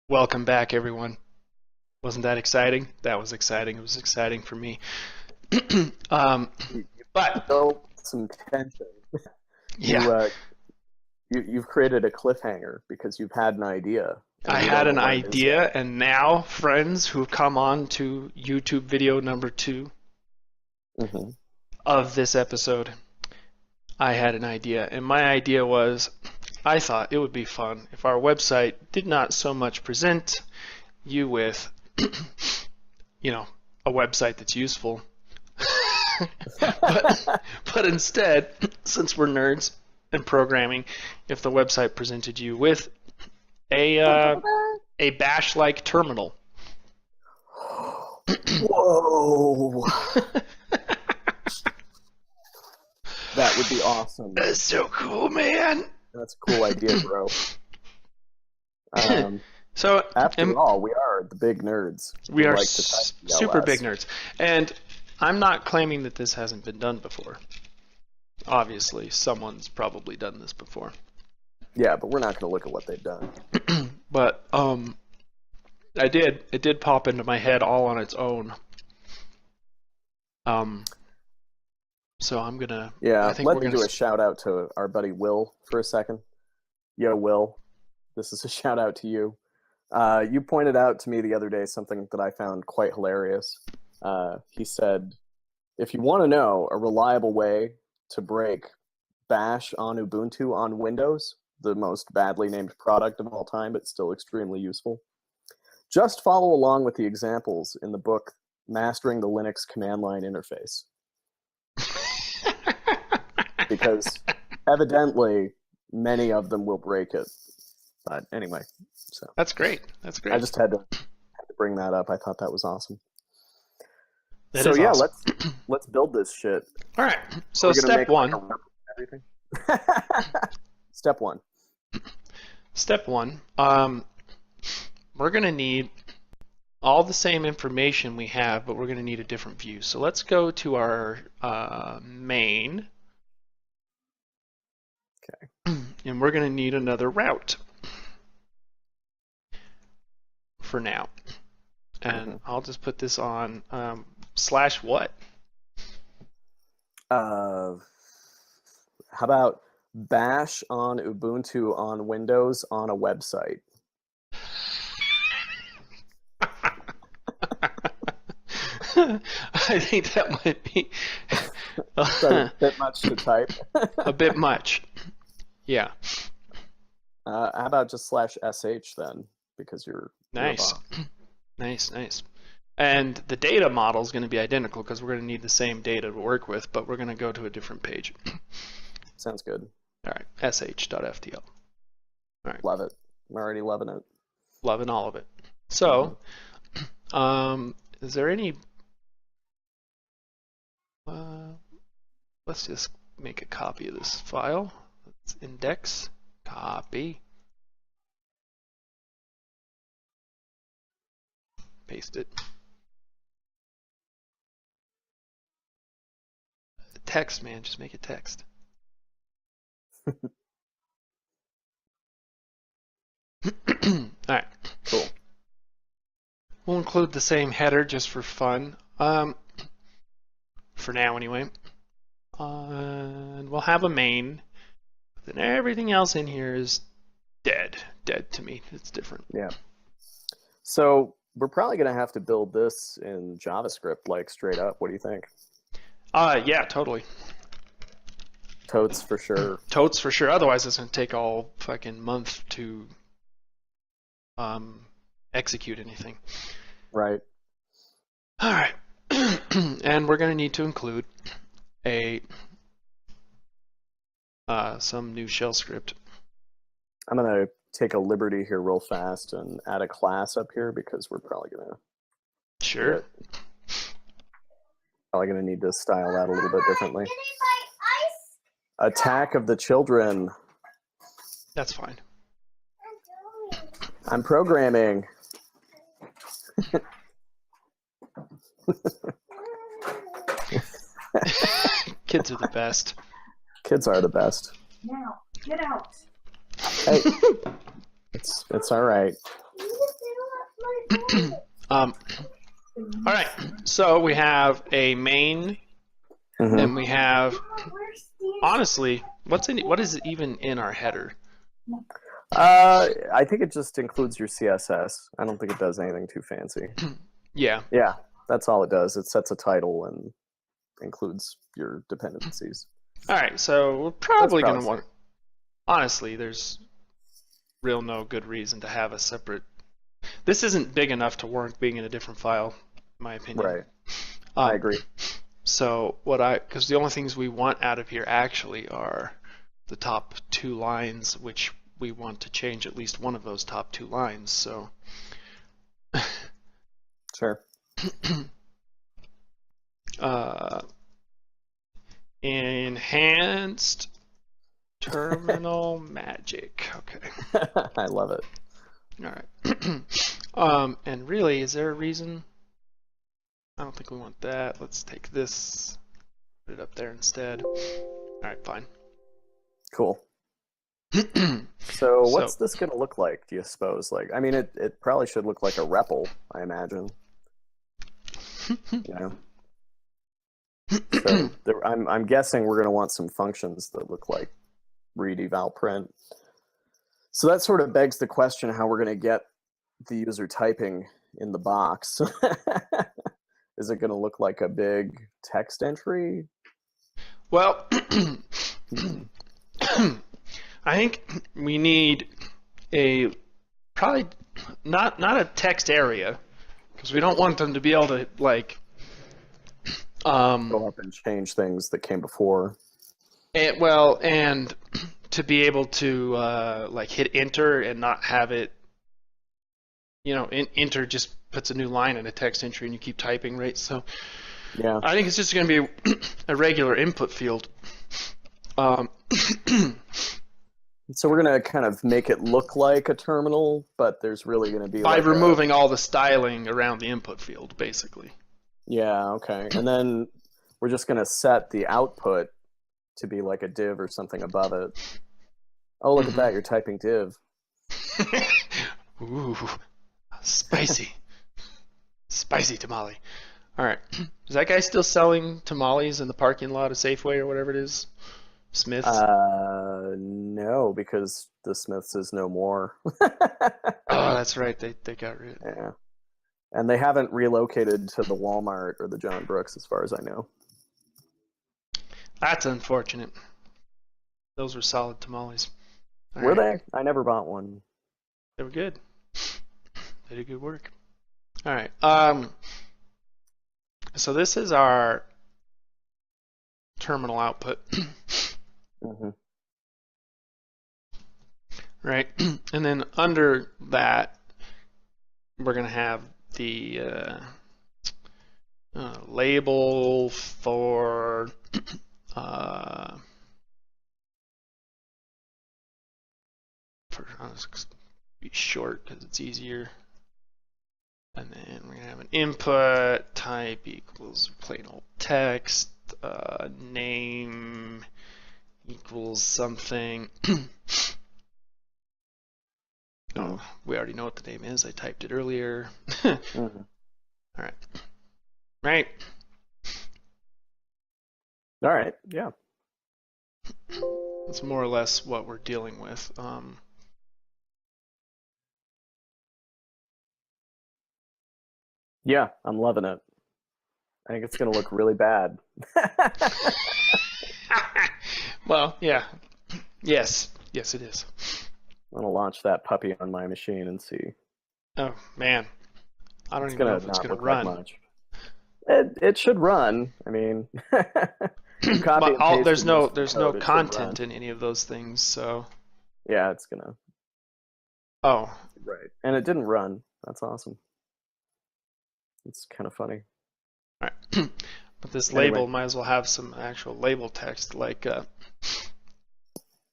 Welcome back, everyone. Wasn't that exciting? That was exciting. It was exciting for me. But Built some tension. yeah, You've created a cliffhanger because you've had an idea. I And we had don't an know what it is idea, yet. and now, friends who've come on to YouTube video number 2 Mm-hmm. of this episode, I had an idea, and my idea was I thought it would be fun if our website did not so much present you with, a website that's useful. but instead, since we're nerds and programming, if the website presented you with a bash-like terminal. Whoa! That would be awesome. That's so cool, man. That's a cool idea, bro. So After all, we are the big nerds. we who are like to type super LS. big nerds, and I'm not claiming that this hasn't been done before. Obviously, someone's probably done this before. Yeah, but we're not going to look at what they've done. But it did pop into my head all on its own. So I'm gonna. Yeah, I think let we're me gonna do a shout out to our buddy Will for a second. Yo, Will, this is a shout out to you. You pointed out to me the other day something that I found quite hilarious. He said, if you want to know a reliable way to break Bash on Ubuntu on Windows, the most badly named product of all time, but still extremely useful, just follow along with the examples in the book Mastering the Linux Command Line Interface. Because evidently many of them will break it. But anyway, so That's great. That's great. I just had to bring that up. I thought that was awesome. That So is yeah, awesome. let's build this shit. All right. So We're gonna step make one. like a rep and everything. Step one. Step one. We're gonna need all the same information we have, but we're gonna need a different view. So let's go to our main. Okay. And we're gonna need another route for now. And I'll just put this on slash what? How about Bash on Ubuntu on Windows on a website? I think that might be A bit much to type. a bit much. Yeah. How about just /sh then? Because you're Nice. a bot. Nice. And the data model is going to be identical because we're going to need the same data to work with, but we're going to go to a different page. Sounds good. All right, sh.ftl. All right. Love it. I'm already loving it. Loving all of it. So, is there any... let's just make a copy of this file. Let's index, copy, paste it. Text, man, just make it text. All right. Cool. We'll include the same header just for fun. For now, anyway. And we'll have a main. Then everything else in here is dead. Dead to me. It's different. Yeah. So we're probably going to have to build this in JavaScript, like straight up. What do you think? Yeah, totally. Totes for sure. Totes for sure. Otherwise, it's going to take all fucking month to execute anything. Right. All right. And we're going to need to include a some new shell script. I'm going to take a liberty here real fast and add a class up here because we're probably going to Sure. need to style that a little bit differently. Attack of the Children. That's fine. I'm programming. Kids are the best. Kids are the best. Now, get out. Hey, it's all right. All right, so we have a main, and we have, honestly, what is even in our header? I think it just includes your CSS. I don't think it does anything too fancy. Yeah. Yeah, that's all it does. It sets a title and includes your dependencies. All right, so we're probably going to want, honestly, there's real no good reason to have a separate, this isn't big enough to warrant being in a different file, in my opinion. Right. I agree. So because the only things we want out of here actually are the top 2 lines, which we want to change at least one of those top 2 lines. So sure. Enhanced terminal magic. Okay. I love it. All right. And really, is there a reason? I don't think we want that. Let's take this, put it up there instead. All right, fine. Cool. So what's this going to look like, do you suppose? Like, I mean, it probably should look like a REPL, I imagine. You know? So I'm guessing we're going to want some functions that look like read, eval, print. So that sort of begs the question how we're going to get the user typing in the box. Is it going to look like a big text entry? Well, I think we need a probably not a text area, because we don't want them to be able to like go up and change things that came before. And to be able to like hit enter and not have it, you know, enter just puts a new line in a text entry and you keep typing, right? So yeah, I think it's just going to be a regular input field. So we're going to kind of make it look like a terminal, but there's really going to be by removing all the styling around the input field, basically. Yeah, okay. And then we're just going to set the output to be like a div or something above it. Oh, look at that, you're typing div. Ooh, spicy. Spicy tamale. All right. Is that guy still selling tamales in the parking lot of Safeway or whatever it is? Smith's? No, because the Smith's is no more. Oh, that's right. They got rid of it. Yeah. And they haven't relocated to the Walmart or the John Brooks, as far as I know. That's unfortunate. Those were solid tamales. Were they? I never bought one. They were good. They did good work. All right. So this is our terminal output. Mm-hmm. Right. And then under that, we're going to have the label for I'll just be short because it's easier. And then we're going to have an input type equals plain old text, name equals something. Oh, we already know what the name is. I typed it earlier. Mm-hmm. All right. Right. All right. Yeah. That's more or less what we're dealing with. Yeah, I'm loving it. I think it's going to look really bad. Well, yeah. Yes. Yes, it is. I'm going to launch that puppy on my machine and see. Oh, man. I don't even know if it's going to run. Like much. It should run. I mean, there's no content in any of those things, so. Yeah, it's going to. Oh. Right. And it didn't run. That's awesome. It's kind of funny. All right. But this label might as well have some actual label text, like.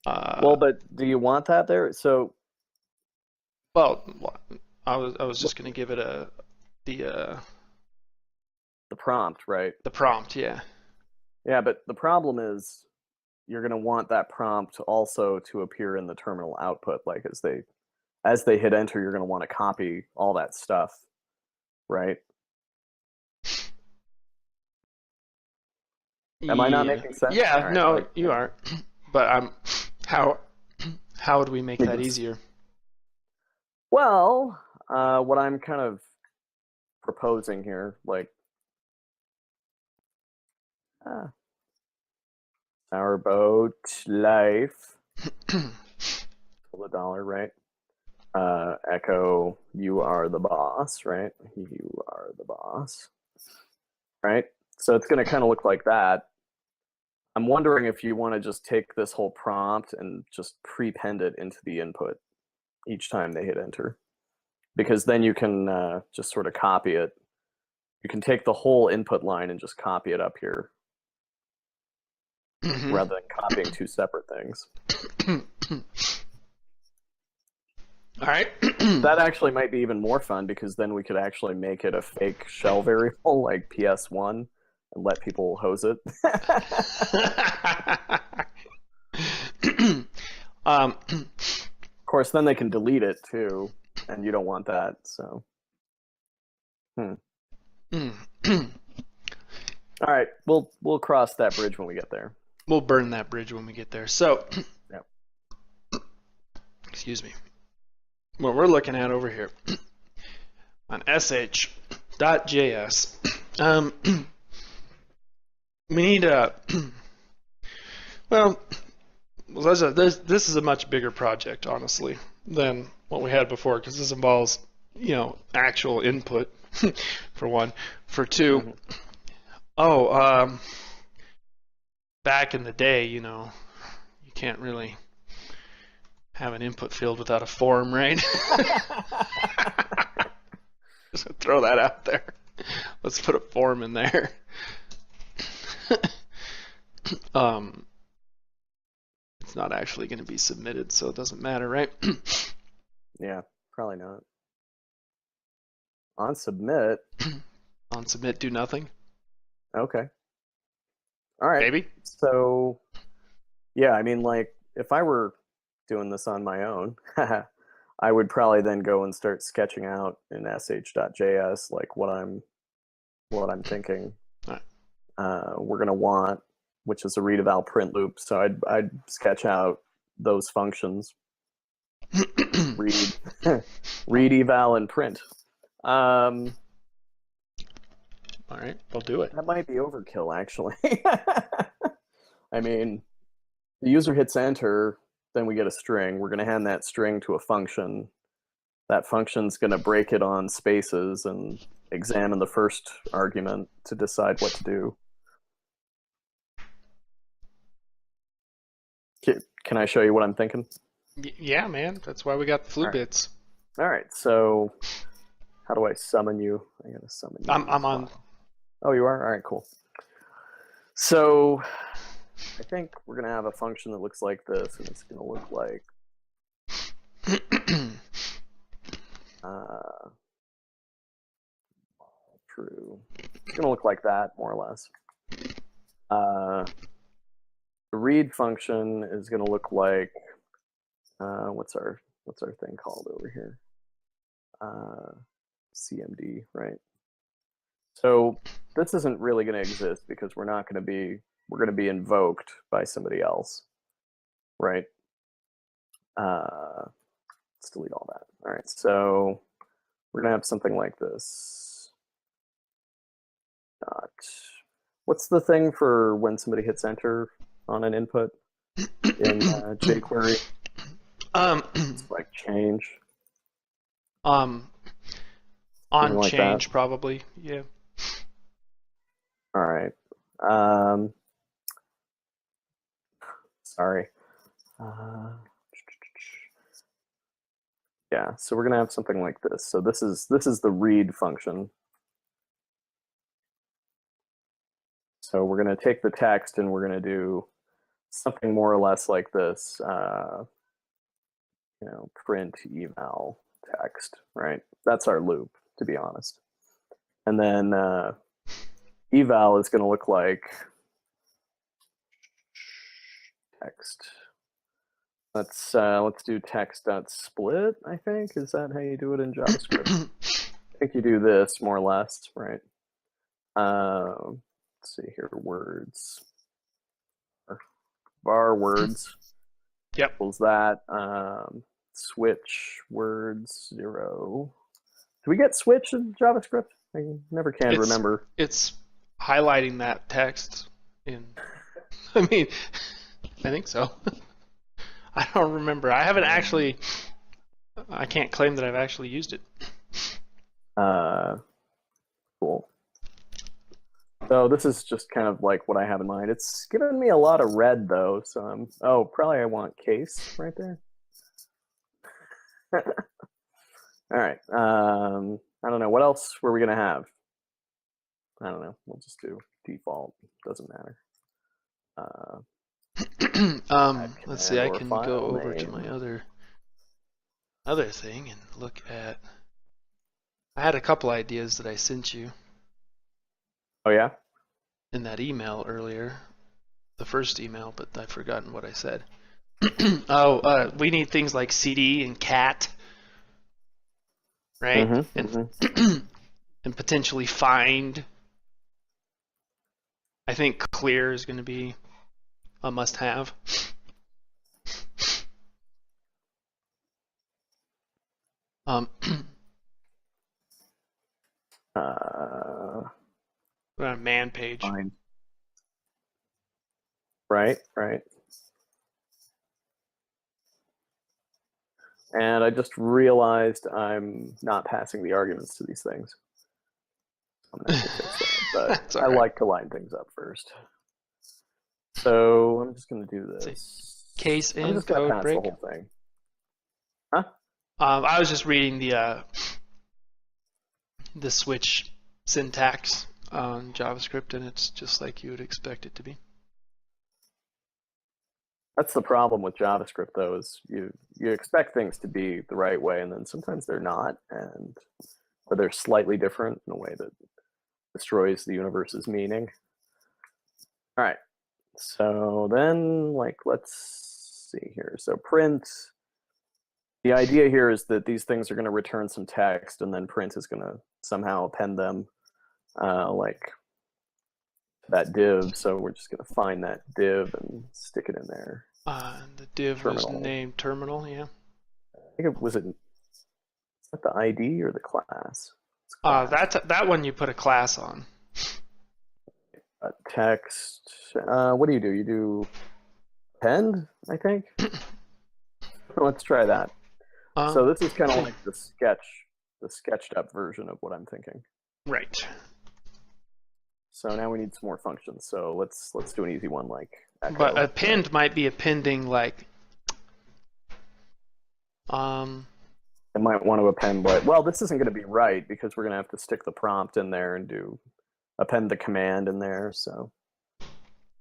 Well, but do you want that there? So. Well, I was just going to give it the prompt, right? The prompt, yeah. Yeah, but the problem is you're going to want that prompt also to appear in the terminal output, like as they as they hit enter, you're going to want to copy all that stuff, right? Am I not Yeah. making sense? Yeah, All right, no, you are. But how would we make that easier? Well, what I'm kind of proposing here, like, our boat life, $1, right? Echo, you are the boss, right? You are the boss, right? So it's going to kind of look like that. I'm wondering if you want to just take this whole prompt and just prepend it into the input each time they hit enter, because then you can just sort of copy it. You can take the whole input line and just copy it up here, rather than copying two separate things. All right. That actually might be even more fun, because then we could actually make it a fake shell variable like PS1 and let people hose it. Of course, then they can delete it too, and you don't want that. So, all right, we'll cross that bridge when we get there. We'll burn that bridge when we get there. So, Yep. Excuse me. What we're looking at over here on sh.js, we need well, this is a much bigger project, honestly, than what we had before, because this involves, actual input, for one. For two, back in the day, you can't really have an input field without a form, right? Just throw that out there. Let's put a form in there. It's not actually going to be submitted, so it doesn't matter, right? Yeah, probably not. On submit. On submit, do nothing. Okay. All right. Maybe. So, yeah, I mean, like, if I were doing this on my own, I would probably then go and start sketching out in sh.js like what I'm thinking. All right. We're gonna want, which is a read eval print loop. So I'd sketch out those functions. read eval and print. All right, I'll do it. That might be overkill, actually. I mean, the user hits enter, then we get a string. We're going to hand that string to a function. That function's going to break it on spaces and examine the first argument to decide what to do. Can I show you what I'm thinking? Yeah, man. That's why we got the flu bits. All right. So how do I summon you? I got to summon you. I'm on. Oh, you are? All right, cool. So I think we're going to have a function that looks like this, and it's going to look like true. It's going to look like that, more or less. The read function is going to look like what's our thing called over here? CMD, right? So this isn't really going to exist because we're going to be invoked by somebody else, right? Let's delete all that. All right, so we're going to have something like this. What's the thing for when somebody hits enter on an input in jQuery? It's like change. On like change, that. probably. Yeah. All right. Sorry. Yeah, so we're gonna have something like this. So this is the read function. So we're gonna take the text and we're gonna do something more or less like this. Print eval text, right? That's our loop, to be honest. And then eval is going to look like text Let's do text.split, I think. Is that how you do it in JavaScript? I think you do this more or less, right? Let's see here, words. Var words. Yep. Equals that. Switch words 0. Do we get switch in JavaScript? I never can remember. It's highlighting that text in. I mean, I think so. I don't remember. I haven't actually. I can't claim that I've actually used it. Cool. So this is just kind of like what I have in mind. It's giving me a lot of red though, so probably I want case right there. All right. I don't know. What else were we gonna have? I don't know. We'll just do default. Doesn't matter. Let's see. I can go over to my other thing and look at. I had a couple ideas that I sent you. Oh yeah. In that email earlier, the first email, but I've forgotten what I said. We need things like CD and cat, right? And potentially find. I think clear is going to be a must-have. We're on a man page. Fine. Right. And I just realized I'm not passing the arguments to these things. I'm gonna have to fix that, but I like to line things up first. So I'm just going to do this. Case in I'm just code pass break. The whole thing. Huh? I was just reading the switch syntax on JavaScript, and it's just like you would expect it to be. That's the problem with JavaScript, though, is you expect things to be the right way, and then sometimes they're not, or they're slightly different in a way that destroys the universe's meaning. All right. So then, let's see here. So print. The idea here is that these things are going to return some text, and then print is going to somehow append them, like that div. So we're just going to find that div and stick it in there. The div was named terminal, yeah. I think is that the ID or the class? That one you put a class on. Text. What do? You do append, I think. Let's try that. So this is kind of like the sketched up version of what I'm thinking. Right. So now we need some more functions. So let's do an easy one like echo. But append might be appending like. I might want to append well, this isn't going to be right because we're going to have to stick the prompt in there and append the command in there. So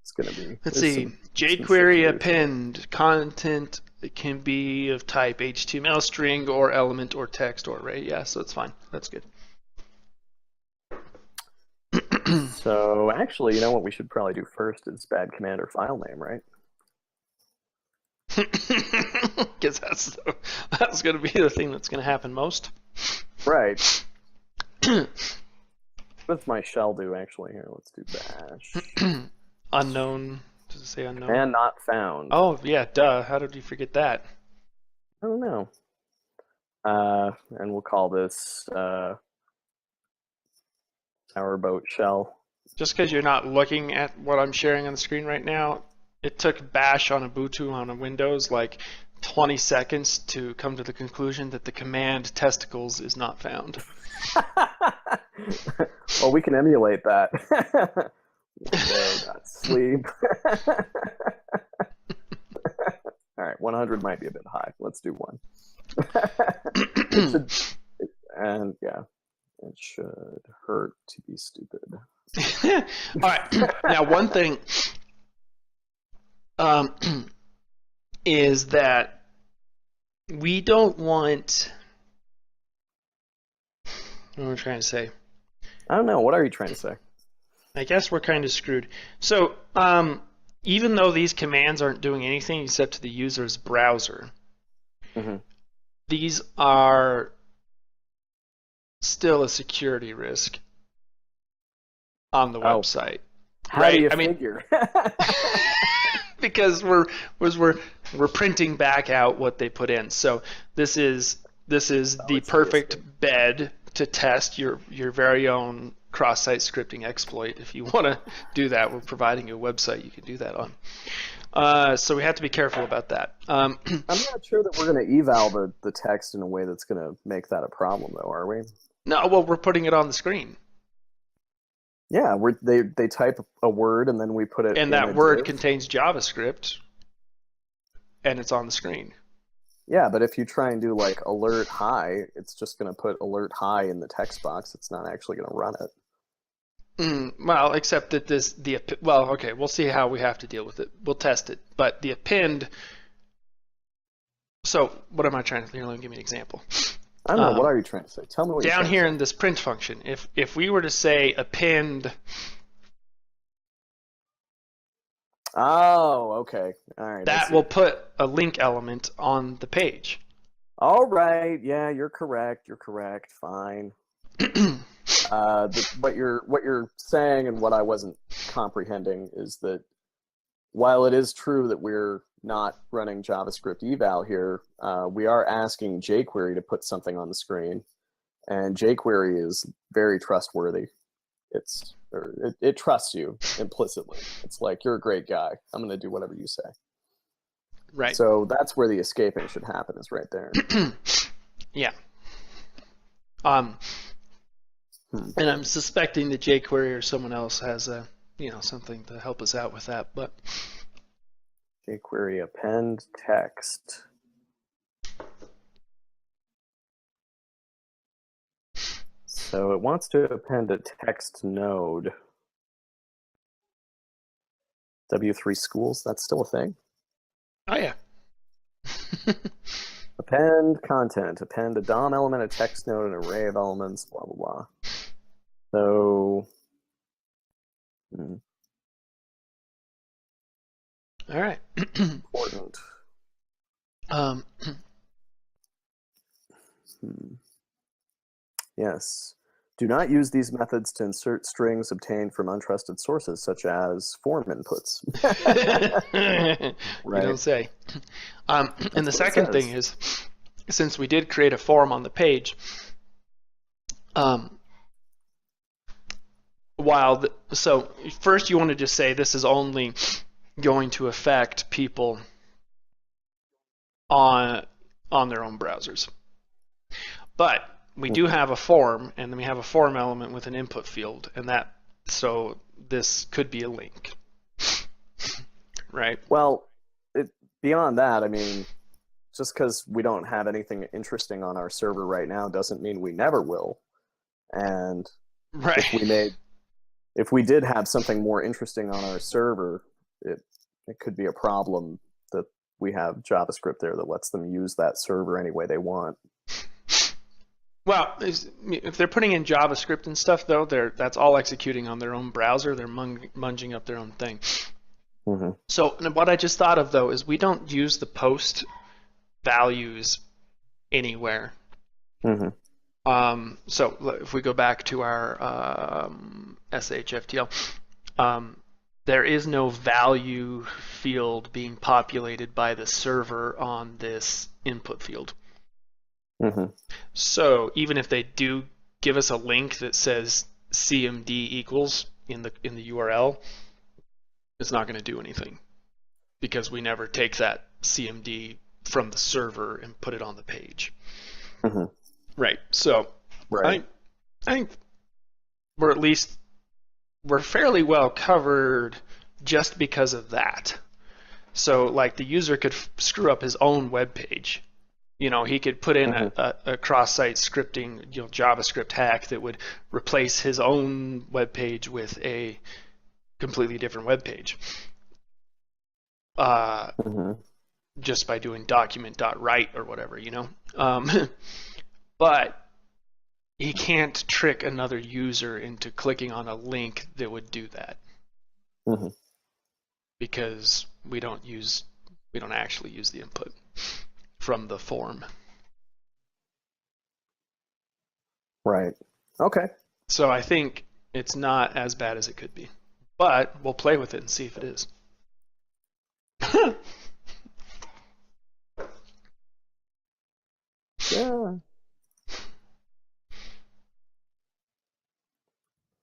it's going to be. Let's see. jQuery append content. It can be of type HTML string or element or text or array. Yeah, so it's fine. That's good. So actually, you know what we should probably do first is bad command or file name, right? Because that's going to be the thing that's going to happen most. Right. What does my shell do actually here? Let's do bash. Unknown. Does it say unknown? And not found. Oh, yeah, duh. How did you forget that? I don't know. And we'll call this SourBoat shell. Just because you're not looking at what I'm sharing on the screen right now, it took bash on Ubuntu on a Windows like 20 seconds to come to the conclusion that the command testicles is not found. Well, we can emulate that. Sleep. All right, 100 might be a bit high. Let's do 1. And yeah, it should hurt to be stupid. All right. Now, one thing is that we don't want. What am I trying to say? I don't know. What are you trying to say? I guess we're kind of screwed. So even though these commands aren't doing anything except to the user's browser, Mm-hmm. these are still a security risk on the Oh, website, how do right? you I mean, figure? because we're printing back out what they put in. So this is the it's perfect escape. bed to test your very own cross-site scripting exploit. If you want to do that, we're providing you a website you can do that on. So we have to be careful about that. I'm not sure that we're going to eval the text in a way that's going to make that a problem, though, are we? No, well, we're putting it on the screen, Yeah, they type a word and then we put it and in a that word div. contains JavaScript, and it's on the screen. Yeah, but if you try and do like alert hi, it's just going to put alert hi in the text box. It's not actually going to run it. Well, except that well, okay, we'll see how we have to deal with it. We'll test it, but the append. So what am I trying to do? Let me give me an example. I don't know. What are you trying to say? Tell me what you're Down trying here to in this print function, if we were to say append. Oh, okay. All right. That will put a link element on the page. All right. Yeah, you're correct. You're correct. Fine. What you're saying and what I wasn't comprehending is that while it is true that we're not running JavaScript eval here, we are asking jQuery to put something on the screen, and jQuery is very trustworthy. It trusts you implicitly. It's like, you're a great guy. I'm going to do whatever you say. Right. So that's where the escaping should happen, is right there. Yeah. And I'm suspecting that jQuery or someone else has something to help us out with that, but jQuery append text. So it wants to append a text node. W3 schools, that's still a thing? Oh yeah. Append content, append a DOM element, a text node, an array of elements, blah, blah, blah. So, all right. important. Yes. Do not use these methods to insert strings obtained from untrusted sources, such as form inputs. Right. You don't say. And the second thing is, since we did create a form on the page, so first you want to just say this is only going to affect people on their own browsers. But we do have a form, and then we have a form element with an input field, and so this could be a link, right? Well, beyond that, I mean, just because we don't have anything interesting on our server right now doesn't mean we never will. And right. if we did have something more interesting on our server, it could be a problem that we have JavaScript there that lets them use that server any way they want. Well, if they're putting in JavaScript and stuff, though, that's all executing on their own browser. They're munging up their own thing. Mm-hmm. So what I just thought of, though, is we don't use the post values anywhere. Mm-hmm. So if we go back to our SHFTL, there is no value field being populated by the server on this input field. Mm-hmm. So even if they do give us a link that says CMD equals in the URL, it's not going to do anything because we never take that CMD from the server and put it on the page. Mm-hmm. Right. So right. I think we're fairly well covered just because of that. So like the user could screw up his own web page. He could put in a cross-site scripting, JavaScript hack that would replace his own web page with a completely different web page. Just by doing document.write or whatever, But he can't trick another user into clicking on a link that would do that. because we don't actually use the input from the form. Right. Okay. So I think it's not as bad as it could be, but we'll play with it and see if it is. Yeah.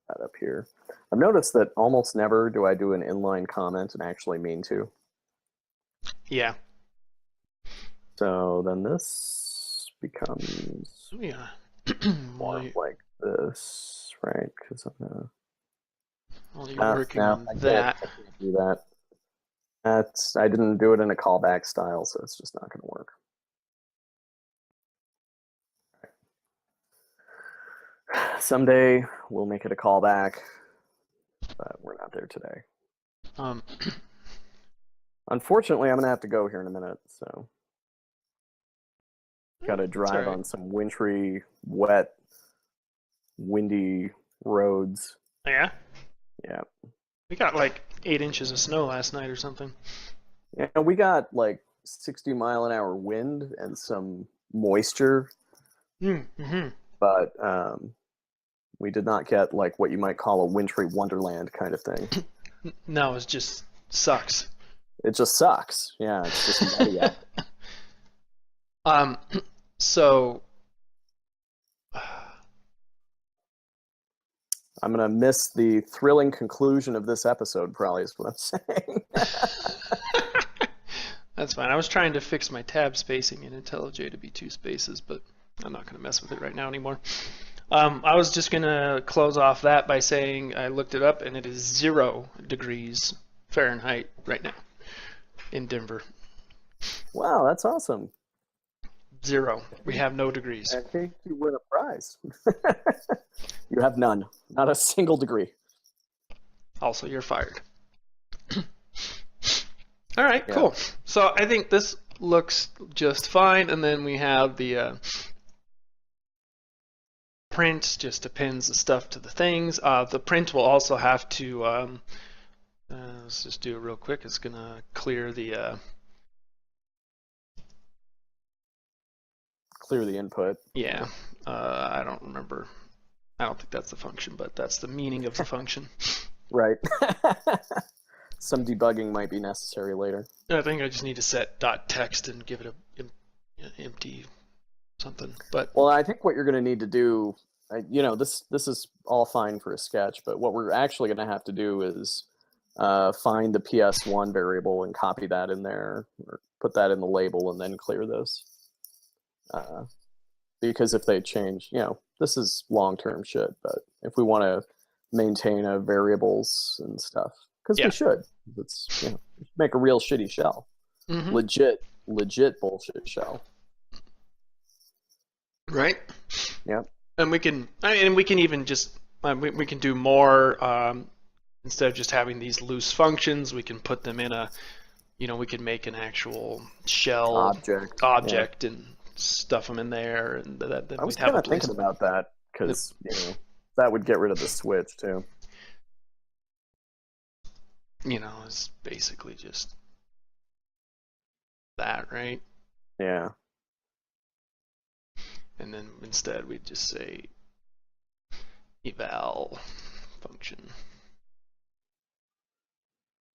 That up here. I've noticed that almost never do I do an inline comment and actually mean to. Yeah. So then this becomes Yeah. more like this, right? Because I'm gonna. Well, you're working on I that. can't do that. I didn't do it in a callback style, so it's just not going to work. Someday we'll make it a callback, but we're not there today. Unfortunately, I'm going to have to go here in a minute, so got to drive on some wintry, wet, windy roads. Yeah? Yeah. We got like 8 inches of snow last night or something. Yeah, we got like 60-mile-an-hour wind and some moisture, Mm-hmm. but we did not get like what you might call a wintry wonderland kind of thing. No, it just sucks. It just sucks. Yeah, it's just nutty out. So I'm gonna miss the thrilling conclusion of this episode, probably is what I'm saying. that's fine. I was trying to fix my tab spacing in IntelliJ to be 2 spaces, but I'm not going to mess with it right now anymore. I was just going to close off that by saying I looked it up and it is 0 degrees Fahrenheit right now in Denver. Wow, that's awesome. 0. We have no degrees. I think you win a prize. You have none. Not a single degree. Also, you're fired. All right, Yeah. cool. So I think this looks just fine, and then we have the print, just appends the stuff to the things. The print will also have to, let's just do it real quick. It's going to clear the... Clear the input. Yeah, I don't remember. I don't think that's the function, but that's the meaning of the function. Right. Some debugging might be necessary later. I think I just need to set .text and give it a empty something. But well, I think what you're going to need to do, this is all fine for a sketch, but what we're actually going to have to do is find the PS1 variable and copy that in there, or put that in the label, and then clear this. Because if they change, this is long-term shit, but if we want to maintain variables and stuff, because we should. It's, make a real shitty shell. Mm-hmm. Legit bullshit shell. Right? Yep. And we can even just, we can do more, instead of just having these loose functions, we can put them in we can make an actual shell object and stuff them in there, and that I was kind of thinking about that, because that would get rid of the switch too. It's basically just that, right? Yeah. And then instead we just say eval function,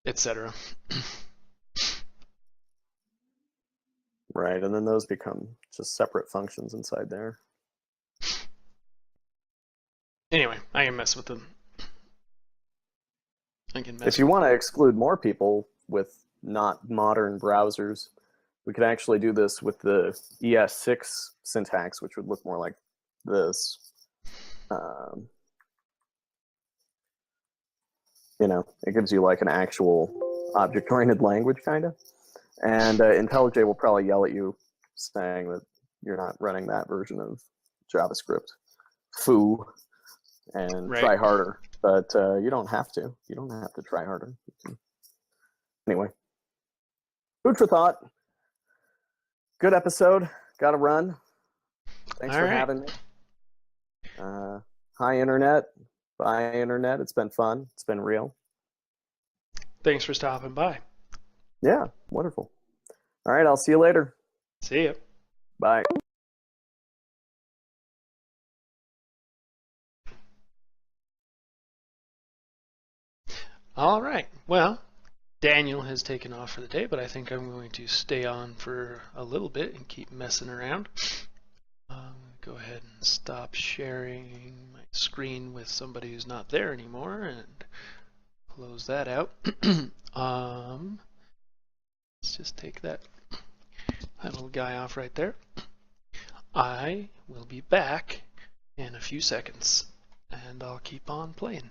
etc. Right, and then those become just separate functions inside there. Anyway, I can mess with them. If you want to exclude more people with not modern browsers, we could actually do this with the ES6 syntax, which would look more like this. It gives you like an actual object-oriented language, kind of. And IntelliJ will probably yell at you saying that you're not running that version of JavaScript. Foo. And try harder. But you don't have to. You don't have to try harder. Anyway. Food for thought. Good episode. Gotta run. Thanks for having me. Hi, Internet. Bye, Internet. It's been fun. It's been real. Thanks for stopping by. Yeah, wonderful. All right, I'll see you later. See ya. Bye. All right. Well, Daniel has taken off for the day, but I think I'm going to stay on for a little bit and keep messing around. Go ahead and stop sharing my screen with somebody who's not there anymore and close that out. Let's just take that little guy off right there. I will be back in a few seconds and I'll keep on playing.